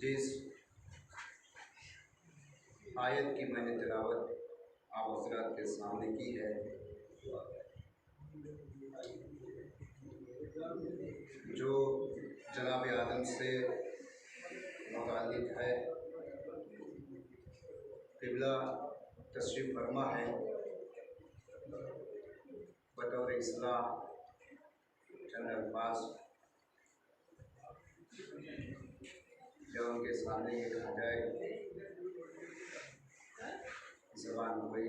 जिस आयत की मैंने तिलावत आप हज़रात के सामने की है जो जनाब आदम से मुताल्लिक़ है। क़िबला तशरीफ़ फरमा है बतौर इस्लाह चंद अल्फाज जब उनके सामने ये कहा जाए ज़बान हुई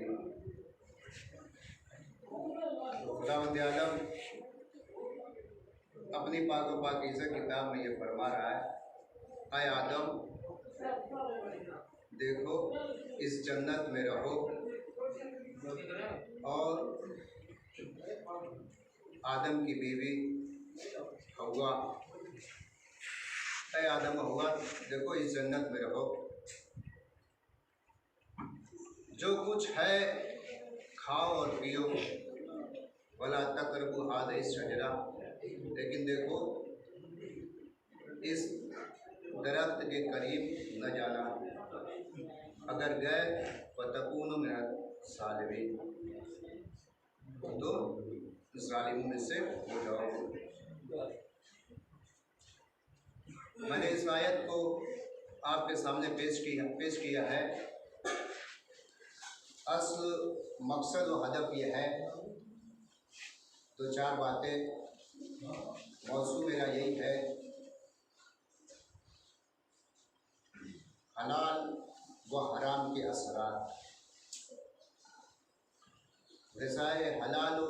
तो खुदावंद आलम अपनी पाक व पाकीज़ा किताब में ये फरमा रहा है, आए आदम देखो इस जन्नत में रहो और आदम की बीवी हव्वा, ऐ आदम हव्वा देखो इस जन्नत में रहो, जो कुछ है खाओ और पियो, वला तक़रबू हाज़िही शजरा, लेकिन देखो इस दरख्त के करीब न जाना, अगर गए फ़तकूनु मिनज़ ज़ालिमीन तो ज़ालिमों में से हो जाओगे। मैंने इस आयत को आपके सामने पेश किया है। असल मकसद व हदफ ये है, तो चार बातें मौजू मेरा यही है, हलाल व हराम के असरात, ग़िज़ाए हलाल व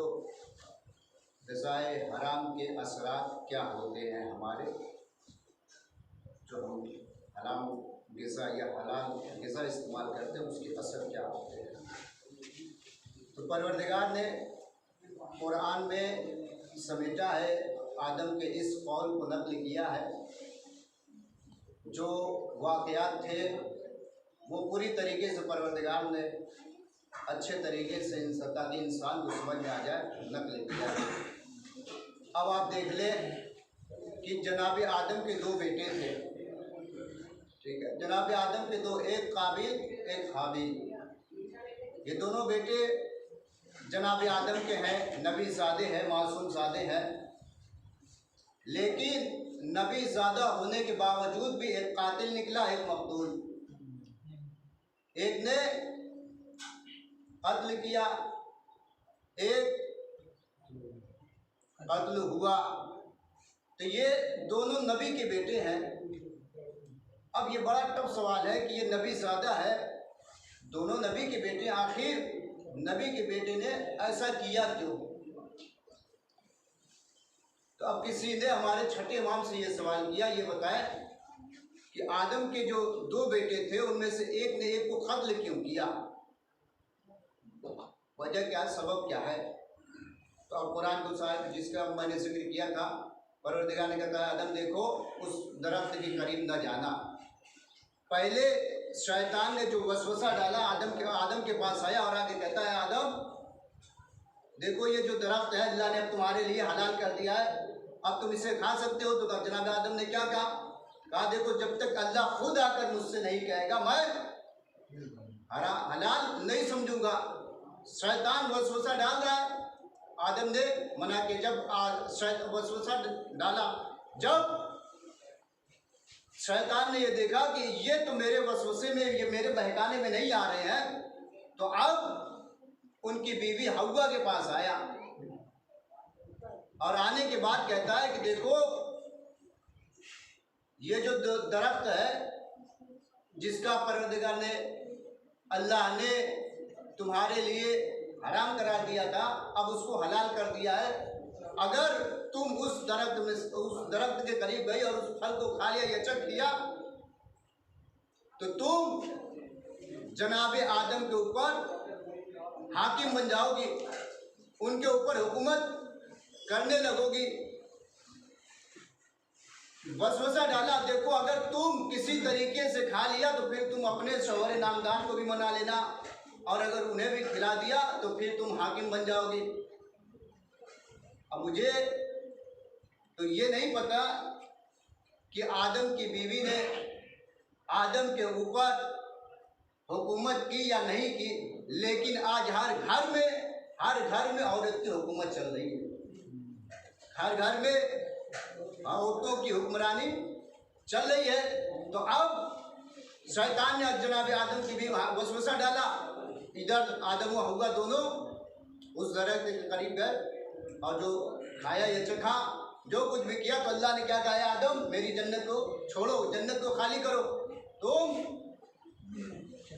ग़िज़ाए हराम के असरात क्या होते हैं हमारे, जो हम हराम ग़िज़ा या हलाल ग़िज़ा इस्तेमाल करते हैं उसके असर क्या होते हैं। तो परवरदिगार ने कुरान में समेटा है, आदम के इस कौल को नक़ल किया है, जो वाक़यात थे वो पूरी तरीके से परवरदिगार ने अच्छे तरीके से ताकि इंसान को समझ में आ जाए नक़ल किया है। अब आप देख लें कि जनाब आदम के दो बेटे थे, ठीक है, जनाब आदम के दो, एक काबिल एक हाबिल, ये दोनों बेटे जनाब आदम के हैं, नबी ज़ादे हैं, मासूम ज़ादे हैं, लेकिन नबी ज़्यादा होने के बावजूद भी एक कातिल निकला, एक मकतूल। एक ने कत्ल किया, एक कत्ल हुआ। तो ये दोनों नबी के बेटे हैं। अब ये बड़ा टफ सवाल है कि ये नबी ज़्यादा है, दोनों नबी के बेटे, आखिर नबी के बेटे ने ऐसा किया क्यों? तो अब किसी ने हमारे छठे इमाम से ये सवाल किया, ये बताए कि आदम के जो दो बेटे थे उनमें से एक ने एक को कत्ल क्यों किया, वजह क्या है, सबब क्या है? तो अब कुरान को शायद जिसका मैंने जिक्र किया था, परवरदिगार ने कहा आदम देखो उस दरख्त के करीब न जाना। पहले शैतान ने जो वसवसा डाला आदम के पास आया और आके कहता है आदम देखो ये जो दरख्त है अल्लाह ने अब तुम्हारे लिए हलाल कर दिया है, अब तुम इसे खा सकते हो। तो जनाब आदम ने क्या कहा देखो जब तक अल्लाह खुद आकर मुझसे नहीं कहेगा मैं हलाल नहीं समझूंगा। शैतान वसवसा डाल रहा है, आदम ने मना के जब वसवसा डाला, जब शैतान ने ये देखा कि ये तो मेरे वसवसे में, ये मेरे बहकाने में नहीं आ रहे हैं, तो अब उनकी बीवी हव्वा के पास आया और आने के बाद कहता है कि देखो ये जो दरख्त है जिसका परवरदिगार ने अल्लाह ने तुम्हारे लिए हराम करार दिया था, अब उसको हलाल कर दिया है। अगर तुम उस दरख्त के करीब गई और उस फल को खा लिया या चख लिया तो तुम जनाबे आदम के ऊपर हाकिम बन जाओगी, उनके ऊपर हुकूमत करने लगोगी। वसवसा डाला देखो अगर तुम किसी तरीके से खा लिया तो फिर तुम अपने शौहर नामदान को भी मना लेना, और अगर उन्हें भी खिला दिया तो फिर तुम हाकिम बन जाओगी। अब मुझे तो ये नहीं पता कि आदम की बीवी ने आदम के ऊपर हुकूमत की या नहीं की, लेकिन आज हर घर में औरत की हुकूमत चल रही है। हर घर में औरतों की हुक्मरानी चल रही है। तो अब शैतान ने जनाब आदम की भी वसवसा डाला, इधर आदम व हव्वा दोनों उस दरख्त के करीब गए और जो खाया या चखा, जो कुछ भी किया, तो अल्लाह ने क्या कहा आदम मेरी जन्नत को छोड़ो, जन्नत को खाली करो, तुम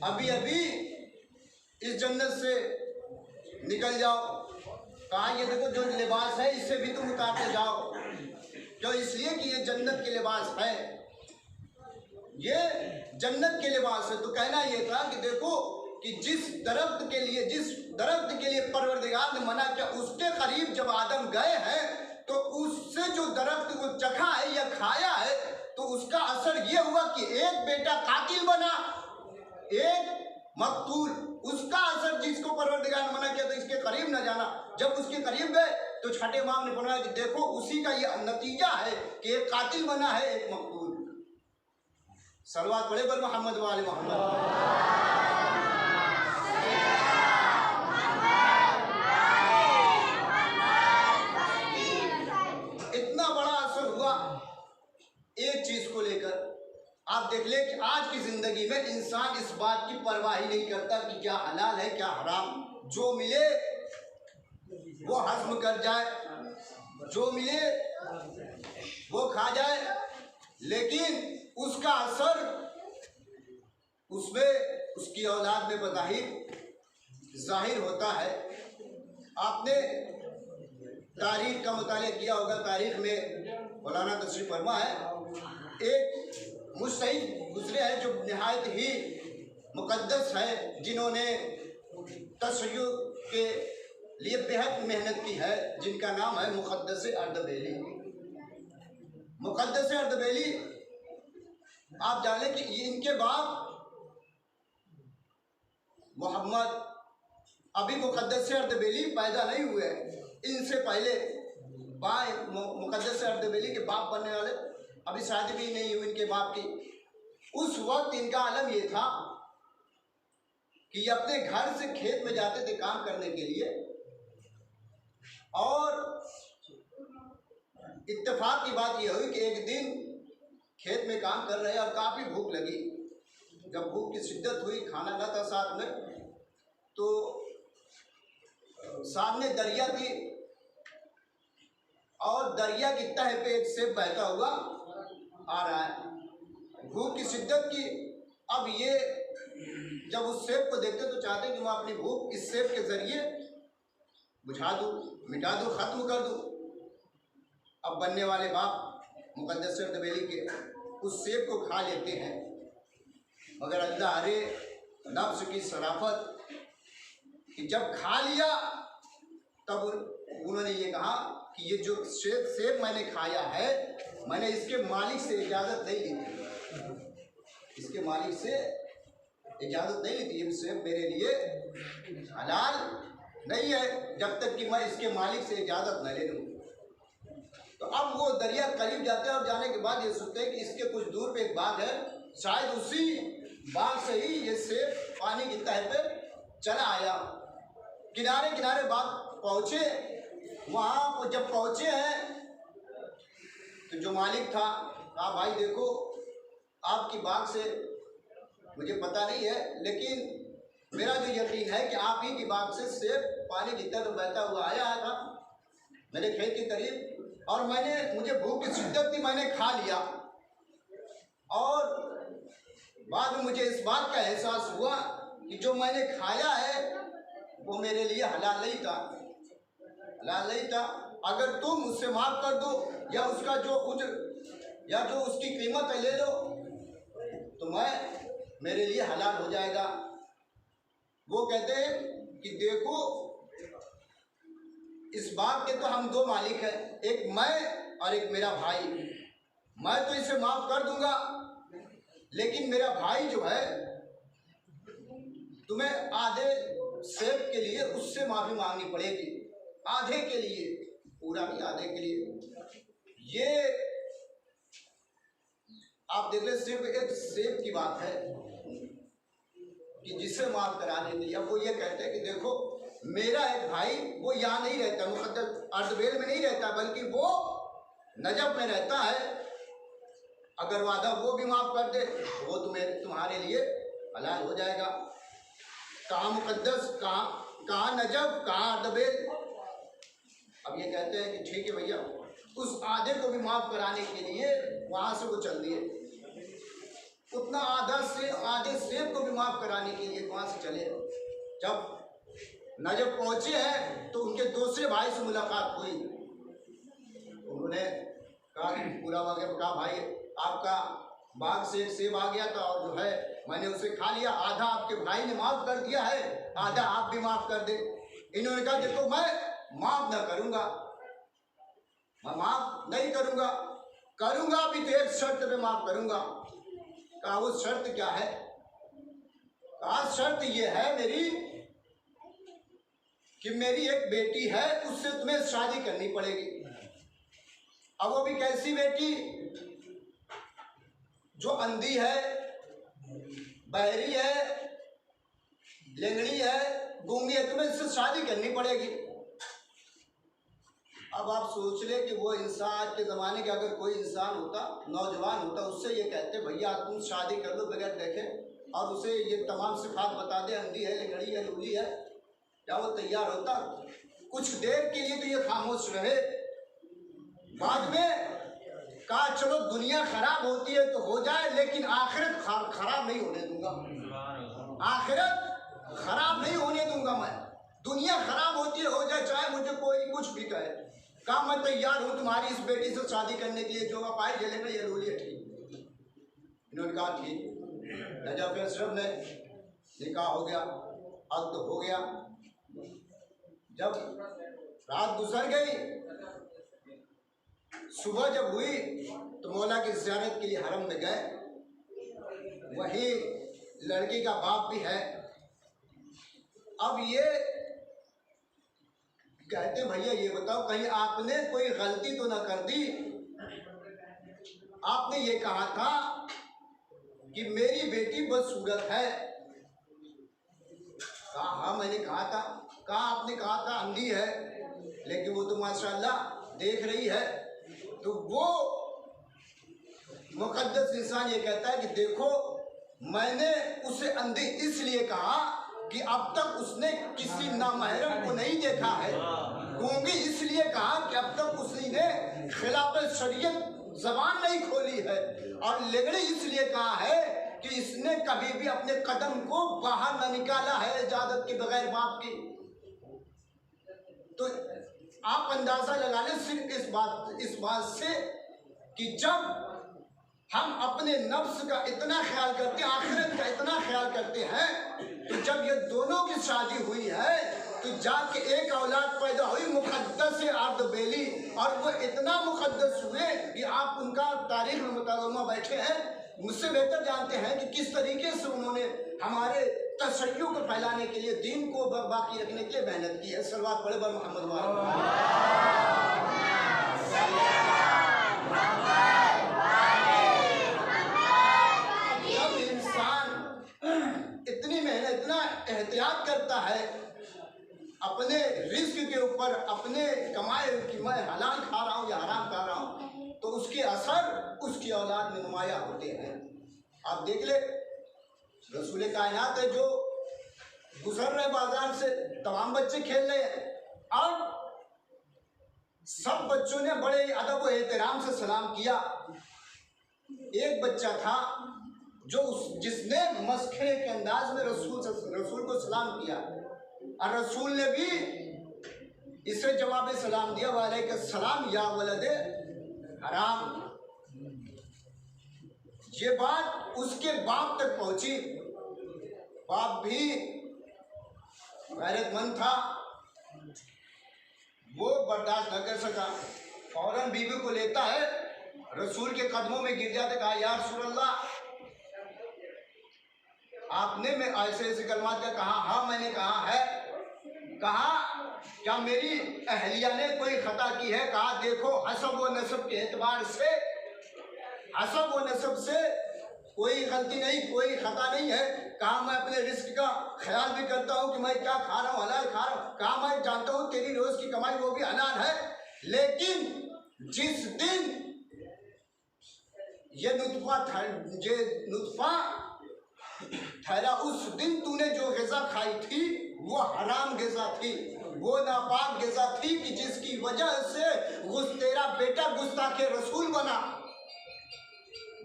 अभी अभी इस जन्नत से निकल जाओ। कहा ये देखो जो लिबास है इससे भी तुम उतारते जाओ, क्यों? इसलिए कि ये जन्नत के लिबास है, ये जन्नत के लिबास है। तो कहना ये था कि देखो कि जिस दरख्त के लिए परवरदिगार ने मना किया उसके करीब जब आदम गए हैं तो उससे जो दरख्त को चखा है या खाया है तो उसका असर ये हुआ कि एक बेटा कातिल बना, एक मकतूल। उसका असर जिसको परवरदिगार ने मना किया तो इसके करीब न जाना, जब उसके करीब गए तो छठे इमाम ने फरमाया कि देखो उसी का ये नतीजा है कि एक कातिल बना है, एक मकतूल। सलवात पढ़े पर मोहम्मद वाले मोहम्मद। एक चीज को लेकर आप देख ले कि आज की जिंदगी में इंसान इस बात की परवाह ही नहीं करता कि क्या हलाल है क्या हराम, जो मिले वो हजम कर जाए, जो मिले वो खा जाए, लेकिन उसका असर उसमें उसकी औलाद में बज़ाहिर जाहिर होता है। आपने तारीख का मुताला किया होगा, तारीख में मौलाना तशरीफ फरमा है, एक मुजतहिद गुजरे हैं जो निहायत ही मुक़द्दस है, जिन्होंने तशय्युअ के लिए बेहद मेहनत की है, जिनका नाम है मुक़द्दस अर्दबेली। मुक़द्दस अर्दबेली आप जाने कि इनके बाप मोहम्मद अभी मुक़द्दस अर्दबेली पैदा नहीं हुए, इनसे पहले मुक़द्दस अर्दबेली के बाप बनने वाले अभी शादी भी नहीं हुई इनके बाप की। उस वक्त इनका आलम ये था कि ये अपने घर से खेत में जाते थे काम करने के लिए, और इत्तेफाक की बात यह हुई कि एक दिन खेत में काम कर रहे और काफ़ी भूख लगी। जब भूख की शिद्दत हुई, खाना न था साथ में, तो सामने दरिया थी और दरिया की तह पे एक सेब बहता हुआ आ रहा है। भूख की शिद्दत की। अब ये जब उस सेब को देखते तो चाहते कि मैं अपनी भूख इस सेब के जरिए बुझा दूँ, मिटा दूँ, ख़त्म कर दूँ। अब बनने वाले बाप मुकद्दस अर्दबेली के उस सेब को खा लेते हैं, मगर अल्लाह अरे नफ्स की शराफत कि जब खा लिया तब उन्होंने ये कहा कि ये जो सेब मैंने खाया है, मैंने इसके मालिक से इजाज़त नहीं ली थी, इसके मालिक से इजाज़त नहीं ली थी। ये सेब मेरे लिए हलाल नहीं है जब तक कि मैं इसके मालिक से इजाज़त न ले लूँ। तो अब वो दरिया करीब जाते हैं और जाने के बाद ये सोचते हैं कि इसके कुछ दूर पे एक बाग है, शायद उसी बाग से ही ये सेब पानी की तह पे चला आया। किनारे किनारे बाग पहुँचे। वहाँ जब पहुँचे हैं तो जो मालिक था कहा, भाई देखो आपकी बाग से मुझे पता नहीं है, लेकिन मेरा जो यकीन है कि आप ही की बाग से सेब पानी की तरफ बहता हुआ आया था मेरे खेत के करीब, और मुझे भूख की शिद्दत थी, मैंने खा लिया। और बाद में मुझे इस बात का एहसास हुआ कि जो मैंने खाया है वो मेरे लिए हलाल नहीं था, हलाल नहीं था। अगर तुम उससे माफ़ कर दो या उसका जो उज्र या जो उसकी कीमत है ले लो तो मेरे लिए हलाल हो जाएगा। वो कहते हैं कि देखो इस बाग के तो हम दो मालिक हैं, एक मैं और एक मेरा भाई। मैं तो इसे माफ़ कर दूंगा, लेकिन मेरा भाई जो है तुम्हें आधे सेब के लिए उससे माफ़ी मांगनी पड़ेगी, आधे के लिए, पूरा नहीं आधे के लिए। ये आप देख ले, सिर्फ एक सेब की बात है कि जिसे माफ़ कराने के लिए। अब वो ये कहते हैं कि देखो मेरा एक भाई वो यहाँ नहीं रहता, मुकद्दस अर्दबेल में नहीं रहता, बल्कि वो नजब में रहता है। अगर वादा वो भी माफ़ कर दे वो तुम्हारे लिए हलाल हो जाएगा। कहाँ मुकद्दस, कहाँ नजब, कहाँ अर्दबेल। अब ये कहते हैं कि ठीक है भैया, उस आधे को भी माफ़ कराने के लिए वहाँ से वो चल दिए। उतना आधे सेब को भी माफ़ कराने के लिए वहाँ से चले। जब नजब पहुँचे हैं तो उनके दूसरे भाई से मुलाकात हुई। उन्होंने कहा कि पूरा वाक़या कहा, भाई आपका बाग से एक सेब आ गया था और जो है मैंने उसे खा लिया, आधा आपके भाई ने माफ़ कर दिया है, आधा आप भी माफ़ कर दे। इन्होंने कहा देखो मैं माफ़ न करूँगा, मैं माफ़ नहीं करूँगा भी तो एक शर्त पे माफ़ करूँगा। कहा वो शर्त क्या है? कहा शर्त ये है मेरी कि मेरी एक बेटी है, उससे तुम्हें शादी करनी पड़ेगी। अब वो भी कैसी बेटी? जो अंधी है, बहरी है, लेंगड़ी है, गूंगी है, तुम्हें इससे शादी करनी पड़ेगी। अब आप सोच ले कि वो इंसान आज के ज़माने का अगर कोई इंसान होता, नौजवान होता, उससे ये कहते भैया तुम शादी कर लो बगैर देखे, और उसे ये तमाम सिफात बता दे, अंधी है, लेंगड़ी है, लूली है, क्या वो तैयार होता? कुछ देर के लिए तो ये खामोश रहे, बाद में कहा चलो दुनिया खराब होती है तो हो जाए, लेकिन आखिरत खराब नहीं होने दूंगा, आखिरत खराब नहीं होने दूंगा मैं। दुनिया खराब होती है हो जाए, चाहे मुझे कोई कुछ भी कहे। कहा मैं तैयार हूँ तुम्हारी इस बेटी से शादी करने के लिए, जो आप आए झेले में ये लूली है, ठीक। इन्होंने कहा ठीक। नजफ अशरफ ने निकाह हो गया, अक़्द हो गया। जब रात गुजर गई, सुबह जब हुई तो मौला की ज़ियारत के लिए हरम में गए। वही लड़की का बाप भी है। अब ये कहते भैया ये बताओ कहीं आपने कोई गलती तो ना कर दी? आपने ये कहा था कि मेरी बेटी बदसूरत है। कहा हाँ मैंने कहा था। कहा आपने कहा था अंधी है, लेकिन वो तो माशाअल्लाह देख रही है। तो वो मुकद्दस इंसान ये कहता है कि देखो, मैंने उसे अंधी इसलिए कहा कि अब तक उसने किसी नामहरम को नहीं देखा है, गूंगी इसलिए कहा कि अब तक उसने खिलाफ शरीयत जबान नहीं खोली है, और लेगड़ी इसलिए कहा है कि इसने कभी भी अपने कदम को बाहर न निकाला है इजाजत के बगैर बाप की। तो आप अंदाजा लगा लें सिर्फ इस बात से कि जब हम अपने नफ्स का इतना ख्याल करते हैं, आखिरत का इतना ख्याल करते हैं, तो जब ये दोनों की शादी हुई है तो जाके एक औलाद पैदा हुई मुकद्दस अर्द बेली, और वो इतना मुकद्दस हुए कि आप उनका तारीख में मुतालमा बैठे हैं, मुझसे बेहतर जानते हैं कि किस तरीके से उन्होंने हमारे तशय्युं को फैलाने के लिए, दीन को बाकी रखने के लिए मेहनत की है। सलवात पढ़े बर मोहम्मद जब इंसान इतनी मेहनत, इतना एहतियात करता है अपने रिस्क के ऊपर, अपने कमाए कि मैं हलाल खा रहा हूँ या हराम खा रहा हूँ, तो उसके असर उसकी औलाद में नुमाया होते हैं। आप देख ले, रसूल कायनात है जो गुजर रहे बाजार से, तमाम बच्चे खेल रहे हैं, और सब बच्चों ने बड़े अदब और एहतराम से सलाम किया। एक बच्चा था जो जिसने मस्खरे के अंदाज में रसूल को सलाम किया, और रसूल ने भी इसे जवाब सलाम दिया, वालेकुम सलाम या वलदे हराम। ये बात उसके बाप तक पहुंची। बाप भी गैरतमंद था, वो बर्दाश्त न कर सका, फौरन बीवी को लेता है, रसूल के कदमों में गिर जाते, कहा या रसूल अल्लाह, आपने मैं ऐसे कलमात का कहा? हाँ मैंने कहा है। कहा क्या मेरी अहलिया ने कोई खता की है? कहा देखो, हसब व नसब के एतबार से, हसब व नसब से कोई गलती नहीं, कोई खता नहीं है। कहा मैं अपने रिस्क का ख्याल भी करता हूँ कि मैं क्या खा रहा हूँ, हलाल खा रहा हूँ। कहा मैं जानता हूँ तेरी रोज की कमाई वो भी हलाल है, लेकिन जिस दिन ये नुतफा ठहरा, उस दिन तूने जो ग़िज़ा खाई थी वो हराम ग़िज़ा थी, वो नापाक ग़िज़ा थी कि जिसकी वजह से तेरा बेटा गुस्ताखे रसूल बना,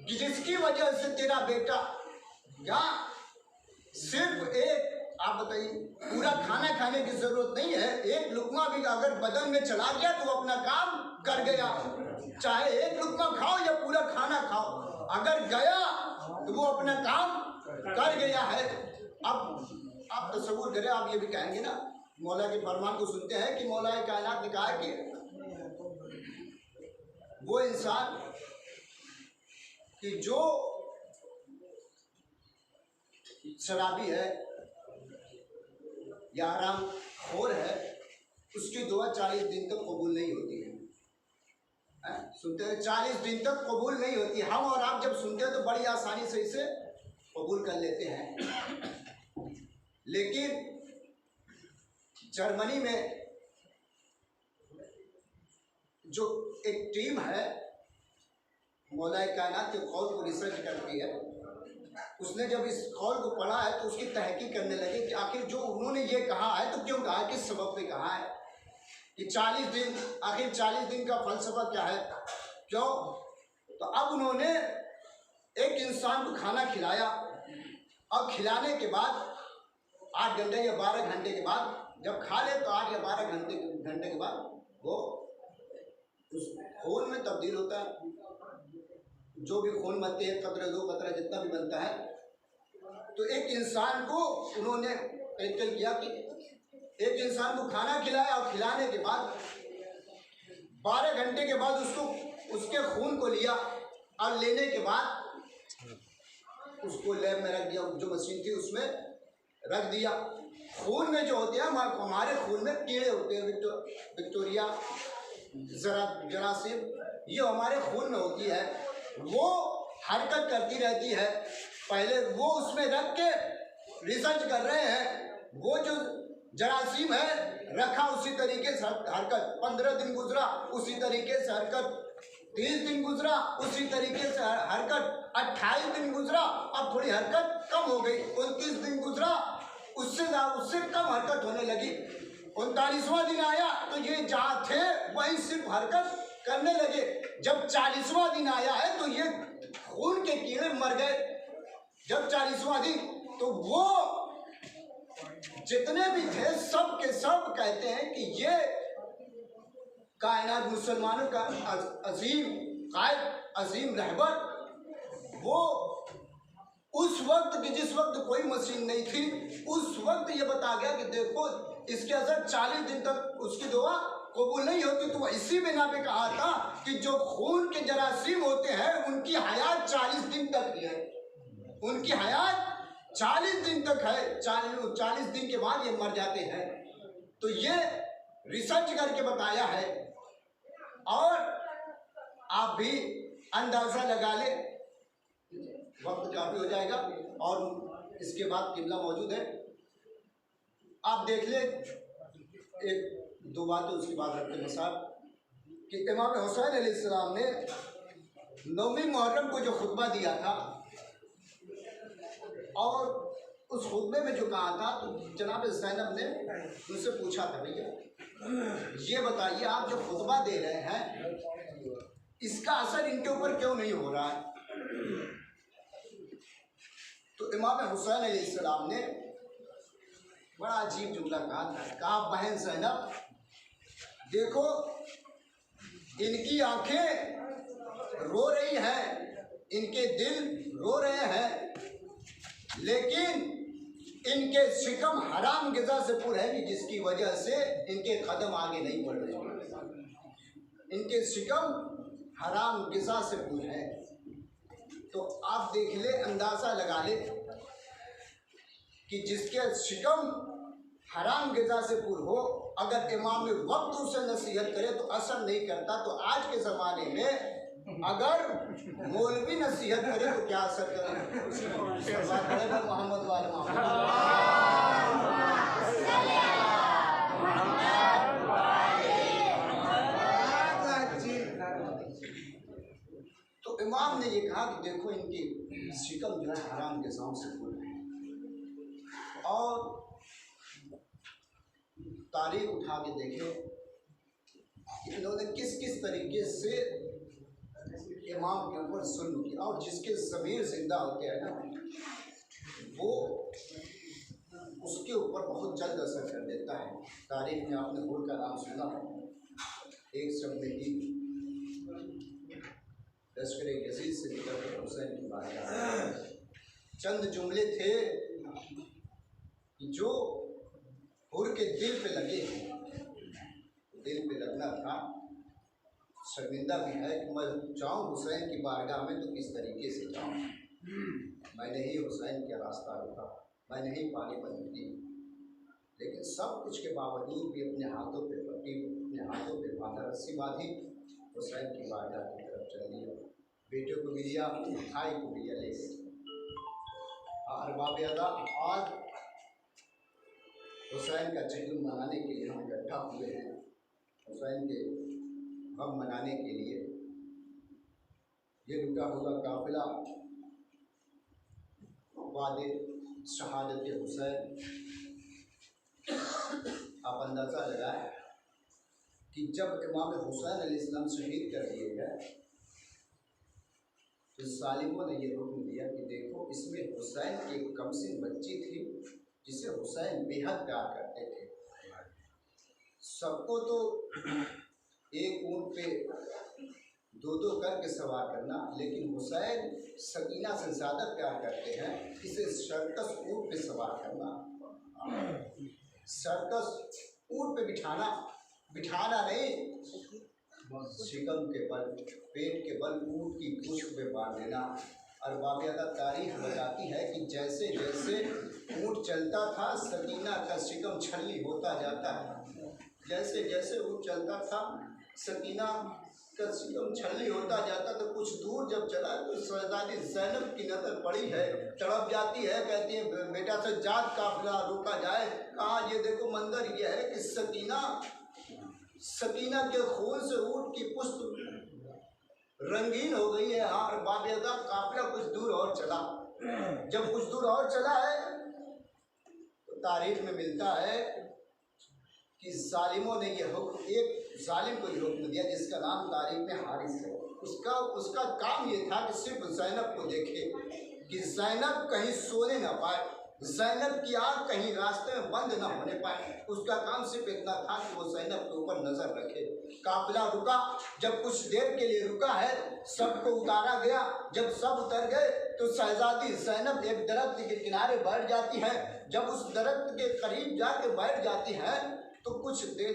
जिसकी वजह से तेरा बेटा क्या सिर्फ एक, आप बताइए, पूरा खाना खाने की जरूरत नहीं है, एक लुकमा भी अगर बदन में चला गया तो अपना काम कर गया। चाहे एक लुकमा खाओ या पूरा खाना खाओ, अगर गया तो वो अपना काम कर गया है। अब आप तसव्वुर करें, आप ये भी कहेंगे ना, मौला के फरमान को सुनते हैं कि मौला कायनात ने कहा कि वो इंसान कि जो शराबी है या हराम खोर है, उसकी दुआ 40 दिन तक कबूल नहीं होती है। सुनते हैं 40 दिन तक कबूल नहीं होती। हम और आप जब सुनते हैं तो बड़ी आसानी से इसे कबूल कर लेते हैं, लेकिन जर्मनी में जो एक टीम है मौला कायनात के कौल को रिसर्च करती है, उसने जब इस कौल को पढ़ा है तो उसकी तहकीक करने लगे कि आखिर जो उन्होंने ये कहा है तो क्यों कहा है, किस सबब पे कहा है कि 40 दिन, आखिर 40 दिन का फलसफा क्या है, क्यों? तो अब उन्होंने एक इंसान को खाना खिलाया, और खिलाने के बाद 8 घंटे या 12 घंटे के बाद जब खा ले तो 8 या 12 घंटे के बाद वो उस खून में तब्दील होता है। जो भी खून बनते हैं, कतरा 2 कतरा जितना भी बनता है, तो एक इंसान को उन्होंने कैद किया कि एक इंसान को खाना खिलाया, और खिलाने के बाद 12 घंटे के बाद उसके खून को लिया, और लेने के बाद उसको लैब में रख दिया, जो मशीन थी उसमें रख दिया। खून में जो होते हैं, हमारे खून में कीड़े होते हैं, विक्टोरिया जरासीम, ये हमारे खून में होती है, वो हरकत करती रहती है। पहले वो उसमें रख के रिसर्च कर रहे हैं, वो जो जरासीम है रखा उसी तरीके से हरकत, 15 दिन गुजरा उसी तरीके से हरकत, 30 दिन गुजरा, उसी तरीके से हरकत 28 दिन गुजरा, अब थोड़ी हरकत कम हो गई। 29 दिन गुजरा, उससे कम हरकत होने लगी। 39वां दिन आया तो ये जहाँ थे वहीं सिर्फ हरकत करने लगे। जब 40वां दिन आया है तो ये खून के कीड़े मर गए। जब 40वां दिन, तो वो जितने भी थे सब के सब कहते हैं कि ये कायनात मुसलमानों का अजीम कायद, अजीम रहबर, वो उस वक्त की, जिस वक्त कोई मशीन नहीं थी, उस वक्त ये बता गया कि देखो इसके असर 40 दिन तक उसकी दुआ कबूल नहीं होती। तो इसी बिना पे कहा था कि जो खून के जरासीम होते हैं उनकी हयात 40 दिन तक है, उनकी हयात 40 दिन तक है। 40 दिन के बाद ये मर जाते हैं। तो ये रिसर्च करके बताया है। और आप भी अंदाजा लगा ले, वक्त काफी हो जाएगा और इसके बाद किबला मौजूद है। आप देख ले, एक दो बातें उसके बाद रखते हैं साहब कि इमाम हुसैन अलैहिस्सलाम ने 9वीं मुहर्रम को जो खुतबा दिया था, और उस खुतबे में जो कहा था, तो जनाब ज़ैनब ने उनसे पूछा था, भैया ये बताइए आप जो खुतबा दे रहे हैं इसका असर इनके ऊपर क्यों नहीं हो रहा है? तो इमाम हुसैन अलैहिस्सलाम ने बड़ा अजीब जुमला कहा, बहन ज़ैनब देखो, इनकी आंखें रो रही हैं, इनके दिल रो रहे हैं, लेकिन इनके शिकम हराम ग़िज़ा से पुर है, जिसकी वजह से इनके कदम आगे नहीं बढ़ रहे। इनके शिकम हराम ग़िज़ा से पुर है। तो आप देख ले, अंदाज़ा लगा ले कि जिसके शिकम हराम ग़िज़ा से पुर हो, अगर इमाम वक्त उसे नसीहत करे तो असर नहीं करता। तो आज के ज़माने में अगर मौलवी नसीहत करे तो क्या असर करे? मोहम्मद वाले तो इमाम ने ये कहा कि देखो इनकी शिकम जो है हराम के साम से पुर है। और तारीख उठा के देखे इन्होंने किस किस तरीके से इमाम के ऊपर जुल्म किया। और जिसके ज़मीर जिंदा होते हैं ना, वो उसके ऊपर बहुत जल्द असर कर देता है। तारीख में आपने हुर का नाम सुना है। एक शब्द ही लश्कर यजीद से निकल कर हुसैन की बात, चंद जुमले थे जो हुर के दिल पे लगे, दिल पे लगना था। शर्मिंदा भी है कि मैं जाऊँ हुसैन की बारगाह में तो किस तरीके से जाऊँ। मैंने ही हुसैन का रास्ता रुका, मैंने ही पानी बदली, लेकिन सब कुछ के बावजूद भी अपने हाथों पे पट्टी, अपने हाथों पे बांधा, रस्सी बांधी, हुसैन की बारगाह की तरफ चल दिया। बेटे को भी लिया, भाई को भी ले गए। अरबाब अदा आज हुसैन का जश्न मनाने के लिए हम इकट्ठा हुए हैं, हुसैन के गम मनाने के लिए। ये रुका हुआ काफिला वादे शहादत हुसैन, आप अंदाज़ा लगाए कि जब इमाम हुसैन अलैहिस्सलाम शहीद कर दिए गए तो जालिमों ने ये हुक्म दिया कि देखो, इसमें हुसैन की एक कमसिन बच्ची थी जिसे हुसैन बेहद प्यार करते थे। सबको तो एक ऊँट पे दो दो करके सवार करना, लेकिन हुसैन सकीना से ज़्यादा प्यार करते हैं, इसे सर्कस ऊँट पे सवार करना, सर्कस ऊँट पे बिठाना नहीं, शिकम के बल, पेट के बल ऊँट की पूंछ पे बांध देना। और बाकायदा तारीख बताती है कि जैसे जैसे ऊँट चलता था सकीना का शिकम छल्ली होता जाता है। जैसे जैसे ऊँट चलता था सकीना का शिकम छल्ली होता जाता। तो कुछ दूर जब चला तो शहजादी ज़ैनब की नज़र पड़ी है, तड़प जाती है, कहती है बेटा सज्जाद काफिला रोका जाए। कहा ये देखो मंजर ये है कि सकीना के खून से ऊँट की पुष्ट रंगीन हो गई है। और बाबेदा काफिला कुछ दूर और चला। जब कुछ दूर और चला है तो तारीख में मिलता है कि जालिमों ने ये हुक्म, एक जालिम को ये हुक्म दिया जिसका नाम तारीख में हारिस है। उसका काम ये था कि सिर्फ ज़ैनब को देखे, कि ज़ैनब कहीं सोने ना पाए, ज़ैनब की आँख कहीं रास्ते में बंद ना होने पाए। उसका काम सिर्फ इतना था कि वो ज़ैनब के ऊपर नज़र रखे। काफिला रुका, जब कुछ देर के लिए रुका है, सबको उतारा गया। जब सब उतर गए तो शहजादी ज़ैनब एक दरख्त के किनारे बैठ जाती है। जब उस दरख्त के करीब जाके बैठ जाती है तो कुछ देर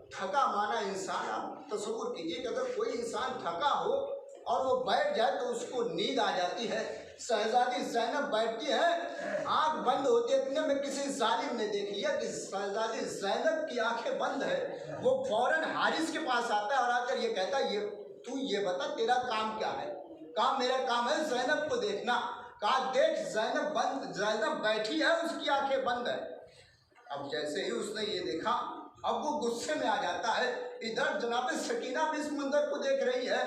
थका माना इंसान, आप तस्वीर कीजिए कि अगर कोई इंसान थका हो और वो बैठ जाए तो उसको नींद आ जाती है। शहजादी ज़ैनब बैठती है, आंख बंद होती है। इतने में किसी जालिम ने देख लिया कि शहजादी ज़ैनब की आंखें बंद है। वो फौरन हारिस के पास आता है और आकर ये कहता है, तू ये बता तेरा काम क्या है? मेरा काम है ज़ैनब को देखना। कहा देख ज़ैनब बैठी है, उसकी आंखें बंद है। अब जैसे ही उसने ये देखा, अब वो गुस्से में आ जाता है। इधर जनाब सकीना भी इस मंजर को देख रही है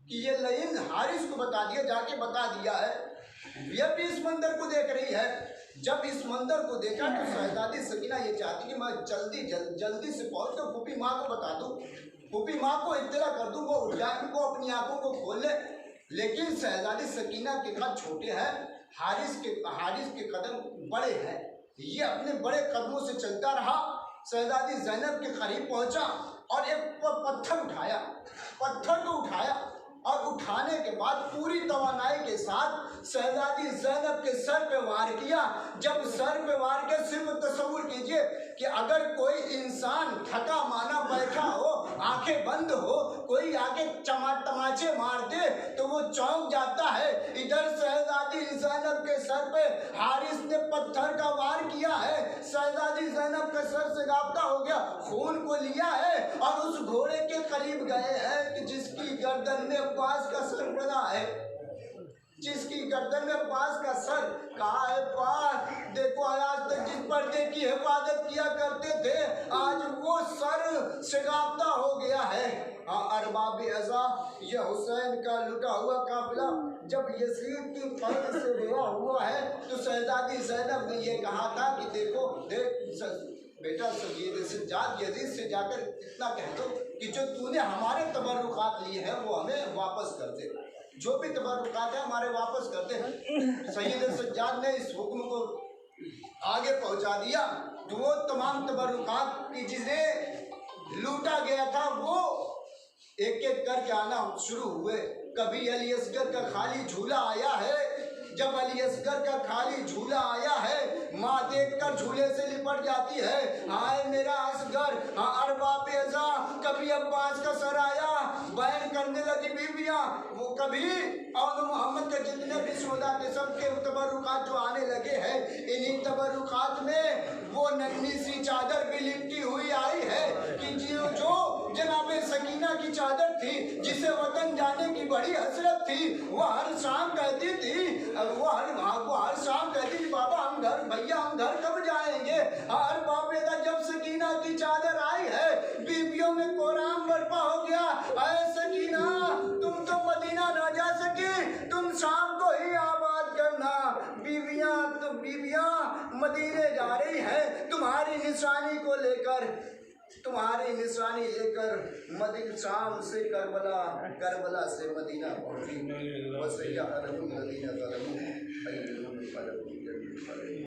कि ये लईन हारिस को बता दिया, जाके बता दिया है। यह भी इस मंजर को देख रही है। जब इस मंजर को देखा तो शहजादी सकीना ये चाहती कि मैं जल्दी से पहुंच कर फूफी माँ को बता दूं, फूफी माँ को इत्तला कर दूं, वो उठ जाए, उनको अपनी आंखों को खोल ले। लेकिन शहजादी सकीना के कदम छोटे हैं, हारिस के कदम बड़े हैं। ये अपने बड़े कदमों से चलता रहा, शहजादी ज़ैनब के करीब पहुंचा और एक पत्थर को उठाया और उठाने के बाद पूरी तवानाई के साथ शहजादी ज़ैनब के सर पे वार किया। जब सर पे वार के सिर्फ तस्वुर कीजिए कि अगर कोई इंसान थका माना बैठा हो, आंखें बंद हो, कोई आके तमाचे मार दे तो वो चौंक जाता है। इधर शहजादी ज़ैनब के सर पे हारिस ने पत्थर का वार किया है। शहजादी ज़ैनब के सर से गाबता हो गया, खून को लिया है और उस घोड़े के करीब गए हैं कि जिसकी गर्दन में अब्बास का सर बना है, जिसकी गर्दन में अब्बास का सर। कहा है पास देखो, आज तक जिस पर्दे की हिफाजत किया करते थे, आज वो सर शिगाफ्ता हो गया है। अरबाब अज़ा, यह हुसैन का लुटा हुआ काफिला जब यजीद की फौज से गया हुआ है तो शहजादी ज़ैनब ने ये कहा था कि देखो बेटा यजीद से जाकर इतना कह दो कि जो तूने हमारे तबर्रुकात लिए हैं वो हमें वापस कर दे, जो भी तबर्रुकात है हमारे वापस कर दे। सैयद सज्जाद ने इस हुक्म को आगे पहुंचा दिया तो वो तमाम तबर्रुकात की जिन्हें लूटा गया था वो एक एक करके आना शुरू हुए। कभी अली असगर का खाली झूला आया है, जब अली असगर का खाली झूला आया है, माँ देखकर झूले से लिपट जाती है, हाय मेरा असगर। अरबाब अज़ा, कभी अब्बास का सर आया, बैन करने लगी बीबियाँ, वो कभी और मोहम्मद के जितने भी शोधा के सबके तबर्रुकात जो आने लगे हैं, इन्हीं तबर्रुकात में वो नन्ही सी चादर भी लिपटी हुई आई है कि जो जनाबे सकीना की चादर थी, जिसे वतन जाने की बड़ी हसरत थी, वो हर शाम कहती थी, वो हर शाम कहती थी, बाबा हम घर, भैया हम घर कब जाएंगे। हर बाबेदा जब सकीना की चादर आई है, बीबियों में कोराम बर्पा हो गया। अरे सकीना, तुम तो मदीना ना जा सकी, तुम शाम को ही आबाद करना। बीबियां मदीने जा रही है तुम्हारी निशानी को लेकर, तुम्हारी निशानी लेकर। मदीना शाम से करबला, करबला से मदीना पहुंची। बस